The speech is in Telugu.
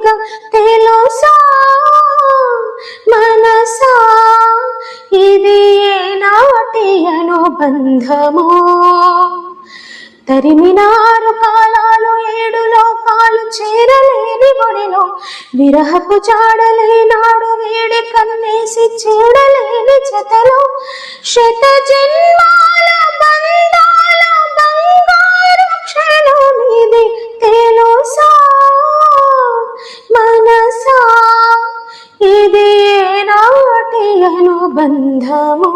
పూర్తిగా తెలుసా మనసా ఇది ఏనాటి అనుబంధమో. తరిమినారు కాలాలు 7 లోకాలు చేరలేని ఒడిలో, విరహపు చాడలేనాడు వేడి కన్నేసి చేడలేని జతలో, శత జన్మాల బంధాల బంగారు క్షణం ఇది తెలుసా మనసా ఇది ఏనాటి అనుబంధమో.